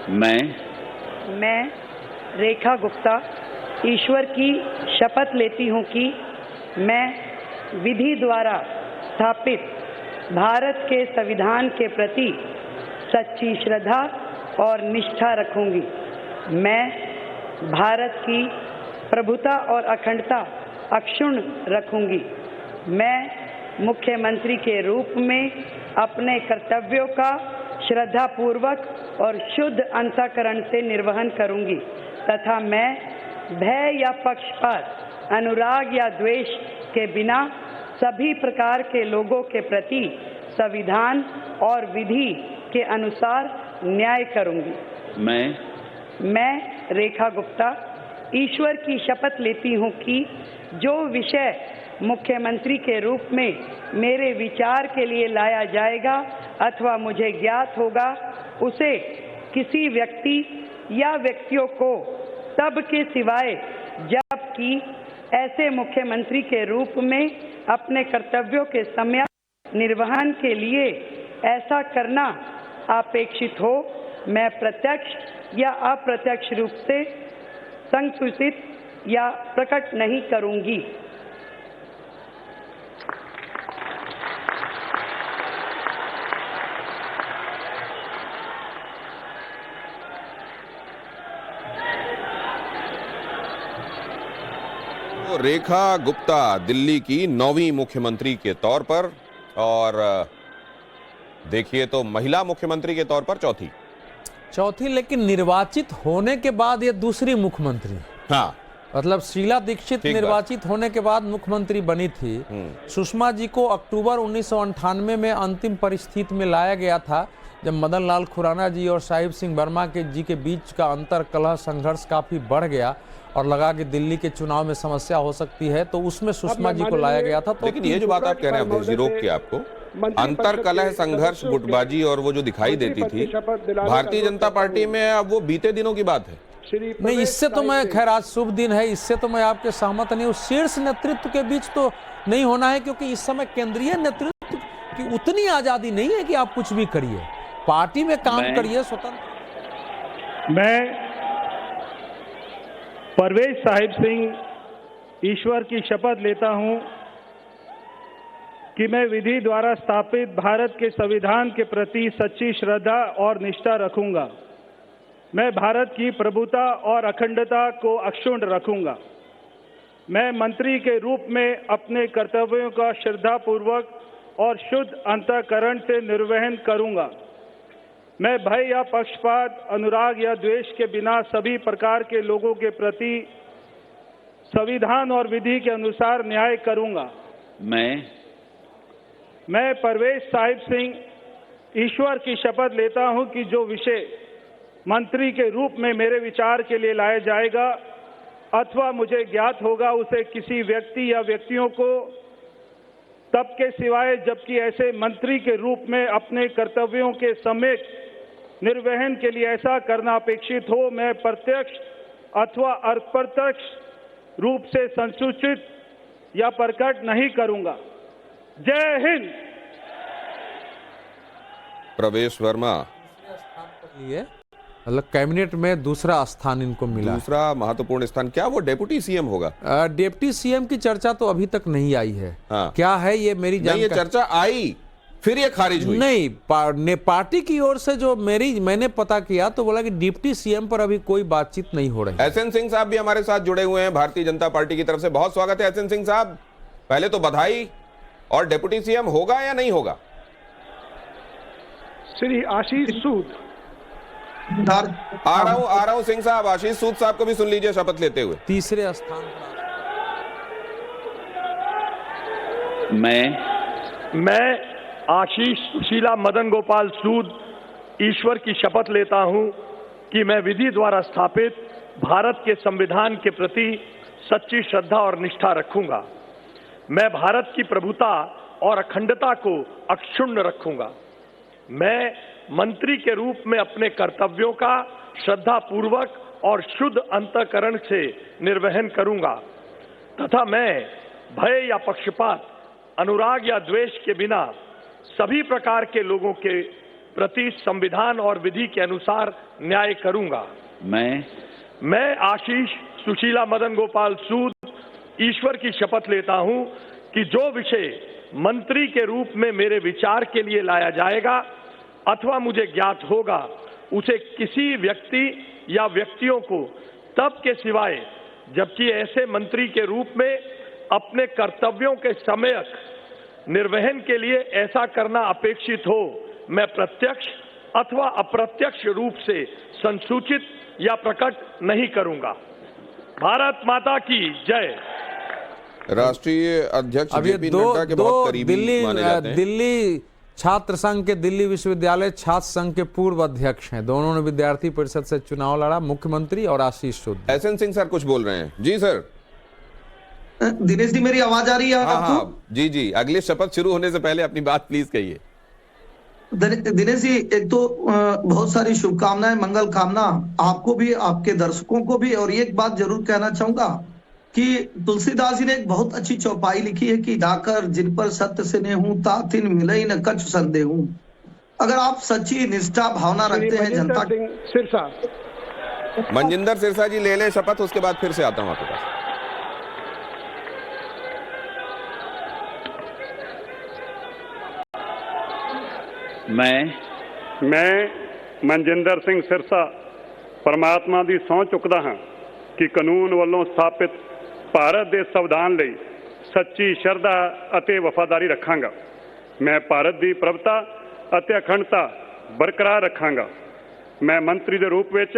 मैं रेखा गुप्ता ईश्वर की शपथ लेती हूँ कि मैं विधि द्वारा स्थापित भारत के संविधान के प्रति सच्ची श्रद्धा और निष्ठा रखूंगी। मैं भारत की प्रभुता और अखंडता अक्षुण्ण रखूंगी। मैं मुख्यमंत्री के रूप में अपने कर्तव्यों का श्रद्धापूर्वक और शुद्ध अंतःकरण से निर्वहन करूंगी तथा मैं भय या पक्षपात, अनुराग या द्वेष के बिना सभी प्रकार के लोगों के प्रति संविधान और विधि के अनुसार न्याय करूंगी। मैं रेखा गुप्ता ईश्वर की शपथ लेती हूँ कि जो विषय मुख्यमंत्री के रूप में मेरे विचार के लिए लाया जाएगा अथवा मुझे ज्ञात होगा, उसे किसी व्यक्ति या व्यक्तियों को तब के सिवाय जबकि ऐसे मुख्यमंत्री के रूप में अपने कर्तव्यों के सम्यक निर्वहन के लिए ऐसा करना अपेक्षित हो, मैं प्रत्यक्ष या अप्रत्यक्ष रूप से संसूचित या प्रकट नहीं करूंगी। रेखा गुप्ता दिल्ली की 9वीं मुख्यमंत्री के तौर पर और देखिए तो महिला मुख्यमंत्री के तौर पर चौथी, लेकिन निर्वाचित होने के बाद ये दूसरी मुख्यमंत्री। हाँ, मतलब शीला दीक्षित निर्वाचित होने के बाद मुख्यमंत्री बनी थी। सुषमा जी को अक्टूबर 1998 में अंतिम परिस्थिति में लाया गया था जब मदन लाल खुराना जी और साहिब सिंह वर्मा जी के बीच का अंतर कलह संघर्ष काफी बढ़ गया और लगा कि दिल्ली के चुनाव में समस्या हो सकती है, तो उसमें सुषमा जी को लाया गया था। तो लेकिन ये जो बात आप कह रहे हैं रोक के आपको अंतर कलह संघर्ष गुटबाजी और वो जो दिखाई देती थी भारतीय जनता पार्टी में, अब वो बीते दिनों की बात है। नहीं, इससे तो मैं खैर आज शुभ दिन है, इससे तो मैं आपके सहमत नहीं हूँ। शीर्ष नेतृत्व के बीच तो नहीं होना है क्योंकि इस समय केंद्रीय नेतृत्व की उतनी आजादी नहीं है कि आप कुछ भी करिए, पार्टी में काम करिए स्वतंत्र। मैं परवेज साहिब सिंह ईश्वर की शपथ लेता हूं कि मैं विधि द्वारा स्थापित भारत के संविधान के प्रति सच्ची श्रद्धा और निष्ठा रखूंगा। मैं भारत की प्रभुता और अखंडता को अक्षुण्ण रखूंगा। मैं मंत्री के रूप में अपने कर्तव्यों का श्रद्धापूर्वक और शुद्ध अंतःकरण से निर्वहन करूंगा। मैं भय या पक्षपात, अनुराग या द्वेष के बिना सभी प्रकार के लोगों के प्रति संविधान और विधि के अनुसार न्याय करूंगा। मैं परवेज साहिब सिंह ईश्वर की शपथ लेता हूं कि जो विषय मंत्री के रूप में मेरे विचार के लिए लाया जाएगा अथवा मुझे ज्ञात होगा, उसे किसी व्यक्ति या व्यक्तियों को तब के सिवाय जबकि ऐसे मंत्री के रूप में अपने कर्तव्यों के सम्यक निर्वहन के लिए ऐसा करना अपेक्षित हो, मैं प्रत्यक्ष अथवा अप्रत्यक्ष रूप से संसूचित या प्रकट नहीं करूंगा। जय हिंद। प्रवेश वर्मा मतलब कैबिनेट में दूसरा स्थान इनको मिला, दूसरा महत्वपूर्ण स्थान। क्या वो डेप्यूटी सीएम होगा? डिप्टी सीएम की चर्चा तो अभी तक नहीं आई है। हाँ। क्या है ये मेरी जानकारी? ये चर्चा आई फिर ये खारिज हुई। नहीं, पार्टी की ओर से जो मैंने पता किया तो बोला कि डिप्टी सीएम पर अभी कोई बातचीत नहीं हो रही। एसएन सिंह साहब भी हमारे साथ जुड़े हुए हैं भारतीय जनता पार्टी की तरफ से। बहुत स्वागत है एसएन सिंह साहब। पहले तो बधाई। और डिप्टी सीएम होगा या नहीं होगा? श्री आशीष सूद। आ रहा हूं सिंह साहब। आशीष सूद साहब को भी सुन लीजिए शपथ लेते हुए। तीसरे स्थान पर मैं आशीष सुशीला मदन गोपाल सूद ईश्वर की शपथ लेता हूं कि मैं विधि द्वारा स्थापित भारत के संविधान के प्रति सच्ची श्रद्धा और निष्ठा रखूंगा। मैं भारत की प्रभुता और अखंडता को अक्षुण्ण रखूंगा। मैं मंत्री के रूप में अपने कर्तव्यों का श्रद्धापूर्वक और शुद्ध अंतःकरण से निर्वहन करूंगा तथा मैं भय या पक्षपात, अनुराग या द्वेष के बिना सभी प्रकार के लोगों के प्रति संविधान और विधि के अनुसार न्याय करूंगा। मैं आशीष सुशीला मदन गोपाल सूद ईश्वर की शपथ लेता हूं कि जो विषय मंत्री के रूप में मेरे विचार के लिए लाया जाएगा अथवा मुझे ज्ञात होगा, उसे किसी व्यक्ति या व्यक्तियों को तब के सिवाय जबकि ऐसे मंत्री के रूप में अपने कर्तव्यों के सम्यक निर्वहन के लिए ऐसा करना अपेक्षित हो, मैं प्रत्यक्ष अथवा अप्रत्यक्ष रूप से संसूचित या प्रकट नहीं करूंगा। भारत माता की जय। राष्ट्रीय अध्यक्ष अब ये जेपी दो नड्डा के दो बहुत करीबी माने जाते हैं। दिल्ली छात्र संघ के दिल्ली विश्वविद्यालय छात्र संघ के पूर्व अध्यक्ष हैं। दोनों ने विद्यार्थी परिषद से चुनाव लड़ा, मुख्यमंत्री और आशीष सूद। एसएन सिंह सर कुछ बोल रहे हैं। जी सर। दिनेश जी, मेरी आवाज आ रही है आपको? हाँ, जी, अगले शपथ शुरू होने से पहले अपनी बात प्लीज कहिए। दिनेश जी, एक तो बहुत सारी शुभकामनाएं, मंगल कामना आपको भी, आपके दर्शकों को भी। और एक बात जरूर कहना चाहूंगा कि तुलसीदास जी ने एक बहुत अच्छी चौपाई लिखी है कि जाकर जिन पर सत्य से नेहूं तातिन मिलई न कछु संदेहूं। अगर आप सच्ची निष्ठा भावना रखते हैं जनता सिरसा। मनजिंदर सिरसा जी ले लें शपथ, उसके बाद फिर से आता हूं आपके पास। मैं मनजिंदर सिंह सिरसा परमात्मा ਦੀ ਸਹੁੰ ਚੁੱਕਦਾ ਹਾਂ ਕਿ ਕਾਨੂੰਨ ਵੱਲੋਂ ਸਥਾਪਿਤ ਭਾਰਤ ਦੇ ਸੰਵਿਧਾਨ ਲਈ ਸੱਚੀ ਸ਼ਰਧਾ ਅਤੇ ਵਫਾਦਾਰੀ ਰੱਖਾਂਗਾ। ਮੈਂ ਭਾਰਤ ਦੀ ਪ੍ਰਭੁਤਾ ਅਤੇ ਅਖੰਡਤਾ ਬਰਕਰਾਰ ਰੱਖਾਂਗਾ। ਮੈਂ ਮੰਤਰੀ ਦੇ ਰੂਪ ਵਿੱਚ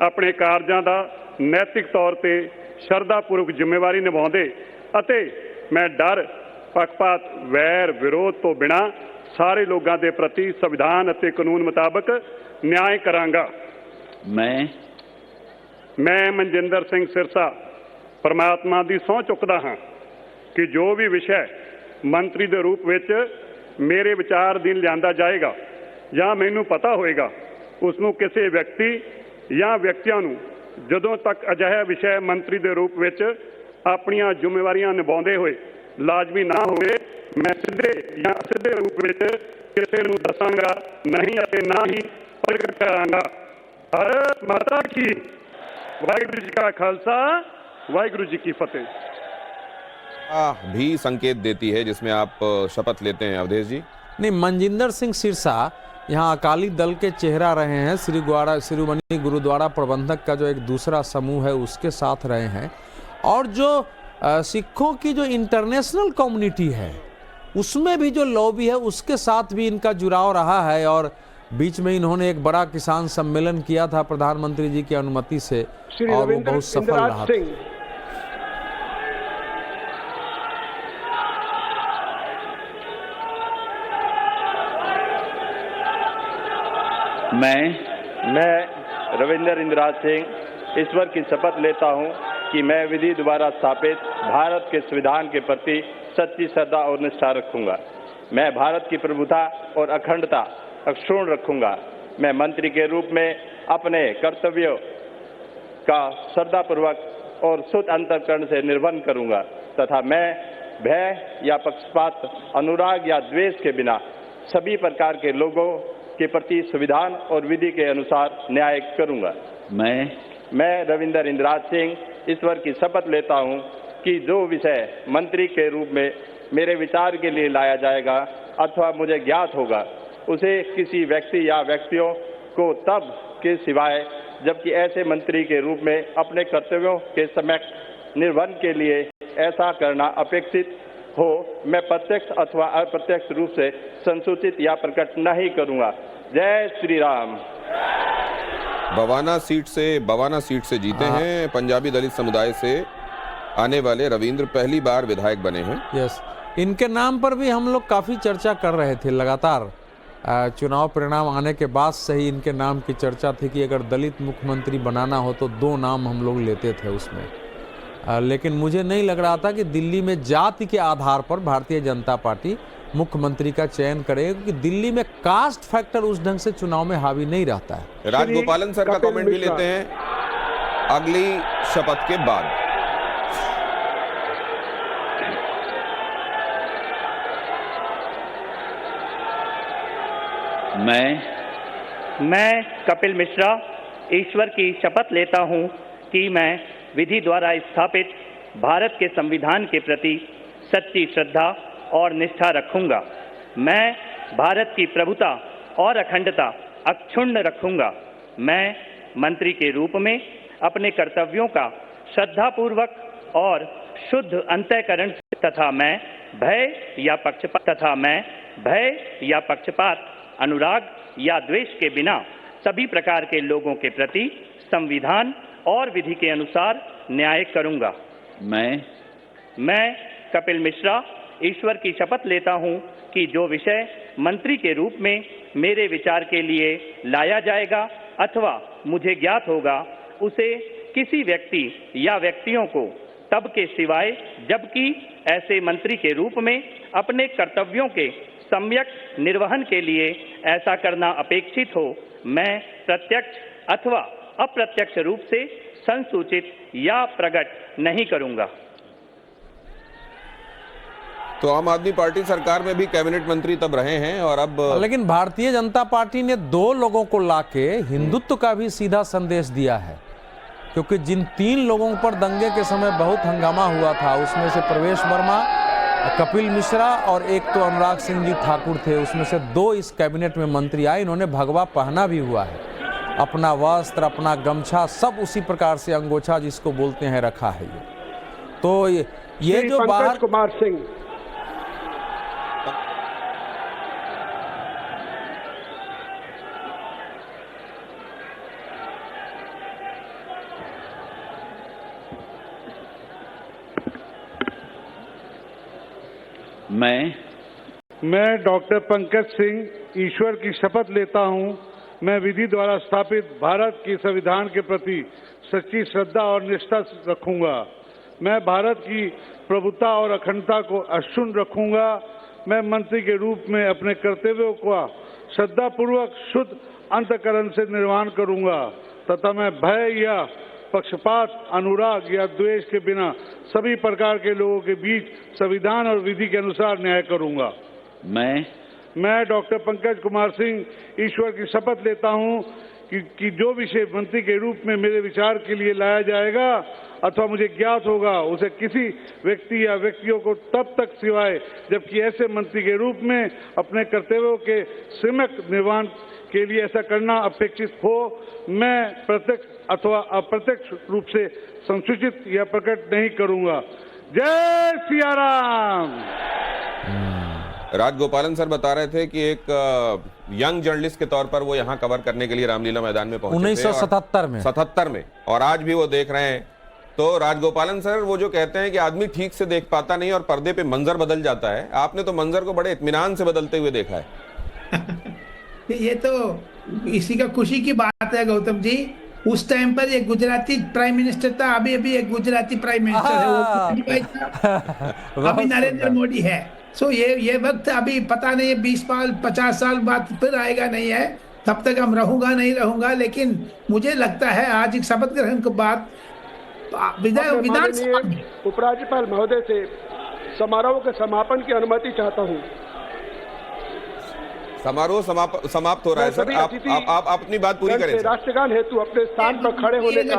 ਆਪਣੇ ਕਾਰਜਾਂ ਦਾ ਨੈਤਿਕ ਤੌਰ ਤੇ ਸ਼ਰਧਾਪੂਰਵਕ ਜ਼ਿੰਮੇਵਾਰੀ ਨਿਭਾਉਂਦੇ ਅਤੇ ਮੈਂ ਡਰ, ਪੱਖਪਾਤ, ਵੈਰ ਵਿਰੋਧ ਤੋਂ ਬਿਨਾਂ ਸਾਰੇ ਲੋਕਾਂ ਦੇ ਪ੍ਰਤੀ ਸੰਵਿਧਾਨ ਅਤੇ ਕਾਨੂੰਨ ਮੁਤਾਬਕ ਨਿਆਂ ਕਰਾਂਗਾ। ਮੈਂ ਮਨਜਿੰਦਰ ਸਿੰਘ ਸਿਰਸਾ ਪਰਮਾਤਮਾ ਦੀ ਸਹੁੰ ਚੁੱਕਦਾ ਹਾਂ ਕਿ ਜੋ ਵੀ ਵਿਸ਼ਾ ਮੰਤਰੀ ਦੇ ਰੂਪ ਵਿੱਚ ਮੇਰੇ ਵਿਚਾਰ ਅਧੀਨ ਲਿਆਂਦਾ ਜਾਏਗਾ ਜਾਂ ਮੈਨੂੰ ਪਤਾ ਹੋਏਗਾ, ਉਸ ਨੂੰ ਕਿਸੇ ਵਿਅਕਤੀ ਜਾਂ ਵਿਅਕਤੀਆਂ ਨੂੰ ਜਦੋਂ ਤੱਕ ਅਜਿਹਾ ਵਿਸ਼ਾ ਮੰਤਰੀ ਦੇ ਰੂਪ ਵਿੱਚ ਆਪਣੀਆਂ ਜ਼ਿੰਮੇਵਾਰੀਆਂ ਨਿਭਾਉਂਦੇ ਹੋਏ ਲਾਜ਼ਮੀ ਨਾ ਹੋਵੇ, ਮੈਂ ਸਿੱਧੇ ਜਾਂ ਅਸਿੱਧੇ ਰੂਪ ਵਿੱਚ ਕਿਸੇ ਨੂੰ ਦੱਸਾਂਗਾ ਨਹੀਂ ਅਤੇ ਨਾ ਹੀ ਪ੍ਰਗਟ ਕਰਾਂਗਾ। भारत माता की। वाहिगुरु जी का खालसा, वाहिगुरु जी की फतेह। भी संकेत देती है जिसमें आप शपथ लेते हैं अवधेश जी। नहीं, मनजिंदर सिंह सिरसा यहाँ अकाली दल के चेहरा रहे हैं। शिरोमणि गुरुद्वारा प्रबंधक का जो एक दूसरा समूह है उसके साथ रहे हैं, और जो सिखों की जो इंटरनेशनल कम्युनिटी है उसमें भी जो लॉबी है उसके साथ भी इनका जुड़ाव रहा है। और बीच में इन्होंने एक बड़ा किसान सम्मेलन किया था प्रधानमंत्री जी की अनुमति से, और वो बहुत सफल रहा। मैं रविंदर इंद्राज सिंह ईश्वर की शपथ लेता हूं कि मैं विधि द्वारा स्थापित भारत के संविधान के प्रति सच्ची श्रद्धा और निष्ठा रखूंगा। मैं भारत की प्रभुता और अखंडता अक्षुण्ण रखूंगा। मैं मंत्री के रूप में अपने कर्तव्यों का श्रद्धापूर्वक और शुद्ध अंतःकरण से निर्वहन करूंगा तथा मैं भय या पक्षपात, अनुराग या द्वेष के बिना सभी प्रकार के लोगों के प्रति संविधान और विधि के अनुसार न्याय करूंगा। मैं रविंदर इंद्राज सिंह ईश्वर की शपथ लेता हूं कि जो विषय मंत्री के रूप में मेरे विचार के लिए लाया जाएगा अथवा मुझे ज्ञात होगा, उसे किसी व्यक्ति या व्यक्तियों को तब के सिवाय जबकि ऐसे मंत्री के रूप में अपने कर्तव्यों के सम्यक निर्वहन के लिए ऐसा करना अपेक्षित हो, मैं प्रत्यक्ष अथवा अप्रत्यक्ष रूप से संसूचित या प्रकट नहीं करूंगा। जय श्री राम। बवाना सीट से जीते हैं। पंजाबी दलित समुदाय से आने वाले रविंद्र पहली बार विधायक बने हैं। यस, इनके नाम पर भी हम लोग काफी चर्चा कर रहे थे। लगातार चुनाव परिणाम आने के बाद से ही इनके नाम की चर्चा थी कि अगर दलित मुख्यमंत्री बनाना हो तो 2 नाम हम लोग लेते थे उसमें। लेकिन मुझे नहीं लग रहा था कि दिल्ली में जाति के आधार पर भारतीय जनता पार्टी मुख्यमंत्री का चयन करेगी, क्योंकि दिल्ली में कास्ट फैक्टर उस ढंग से चुनाव में हावी नहीं रहता है। राजगोपालन सर का कमेंट भी लेते हैं अगली शपथ के बाद। मैं कपिल मिश्रा ईश्वर की शपथ लेता हूँ कि मैं विधि द्वारा स्थापित भारत के संविधान के प्रति सच्ची श्रद्धा और निष्ठा रखूंगा। मैं भारत की प्रभुता और अखंडता अक्षुण्ण रखूंगा। मैं मंत्री के रूप में अपने कर्तव्यों का श्रद्धापूर्वक और शुद्ध अंतःकरण तथा मैं भय या पक्षपात, अनुराग या द्वेष के बिना सभी प्रकार के लोगों के प्रति संविधान और विधि के अनुसार न्याय करूंगा। मैं कपिल मिश्रा ईश्वर की शपथ लेता हूं कि जो विषय मंत्री के रूप में मेरे विचार के लिए लाया जाएगा अथवा मुझे ज्ञात होगा, उसे किसी व्यक्ति या व्यक्तियों को तब के सिवाय जबकि ऐसे मंत्री के रूप में अपने कर्तव्यों के सम्यक निर्वहन के लिए ऐसा करना अपेक्षित हो, मैं प्रत्यक्ष अथवा अप्रत्यक्ष रूप से संसूचित या प्रकट नहीं करूंगा। तो आम आदमी पार्टी सरकार में भी कैबिनेट मंत्री तब रहे हैं और अब लेकिन भारतीय जनता पार्टी ने 2 लोगों को लाके हिंदुत्व का भी सीधा संदेश दिया है, क्योंकि जिन 3 लोगों पर दंगे के समय बहुत हंगामा हुआ था, उसमें से प्रवेश वर्मा, कपिल मिश्रा और एक तो अनुराग सिंह जी ठाकुर थे, उसमें से 2 इस कैबिनेट में मंत्री आए। इन्होंने भगवा पहना भी हुआ है, अपना वस्त्र, अपना गमछा सब उसी प्रकार से अंगोछा जिसको बोलते हैं रखा है। ये तो ये जो बाहर कुमार सिंह, मैं डॉक्टर पंकज सिंह ईश्वर की शपथ लेता हूं, मैं विधि द्वारा स्थापित भारत के संविधान के प्रति सच्ची श्रद्धा और निष्ठा रखूंगा। मैं भारत की प्रभुता और अखंडता को अक्षुण्ण रखूंगा। मैं मंत्री के रूप में अपने कर्तव्यों का श्रद्धापूर्वक शुद्ध अंतःकरण से निर्वहन करूंगा तथा मैं भय या पक्षपात, अनुराग या द्वेष के बिना सभी प्रकार के लोगों के बीच संविधान और विधि के अनुसार न्याय करूंगा। मैं डॉक्टर पंकज कुमार सिंह ईश्वर की शपथ लेता हूं कि जो विषय मंत्री के रूप में मेरे विचार के लिए लाया जाएगा अथवा मुझे ज्ञात होगा, उसे किसी व्यक्ति या व्यक्तियों को तब तक सिवाय जबकि ऐसे मंत्री के रूप में अपने कर्तव्यों के सम्यक निर्वहन के लिए ऐसा करना अपेक्षित हो, मैं प्रत्यक्ष अथवा अप्रत्यक्ष रूप से संसूचित या प्रकट नहीं करूंगा। जय सिया राम। राजगोपालन सर बता रहे थे कि एक यंग जर्नलिस्ट के तौर पर वो यहाँ कवर करने के लिए रामलीला मैदान में पहुंचे 1977 में और आज भी वो देख रहे हैं। तो राजगोपालन सर वो जो कहते हैं कि आदमी ठीक से देख पाता नहीं और पर्दे पे मंजर बदल जाता है, आपने तो मंजर को बड़े इत्मीनान से बदलते हुए देखा है। ये तो इसी का खुशी की बात है गौतम जी। उस टाइम पर एक गुजराती प्राइम मिनिस्टर था, अभी एक गुजराती प्राइम मिनिस्टर है, वो अभी नरेंद्र मोदी है। सो ये वक्त अभी पता नहीं 20 साल 50 साल बाद फिर आएगा नहीं है, तब तक हम नहीं रहूंगा। लेकिन मुझे लगता है आज एक शपथ ग्रहण के बाद विधानसभा उपराज्यपाल महोदय से समारोह के समापन की अनुमति चाहता हूँ। समारोह समाप्त हो रहा है सर, आप अपनी बात पूरी करें। राष्ट्रगान हेतु अपने स्थान पर खड़े होने का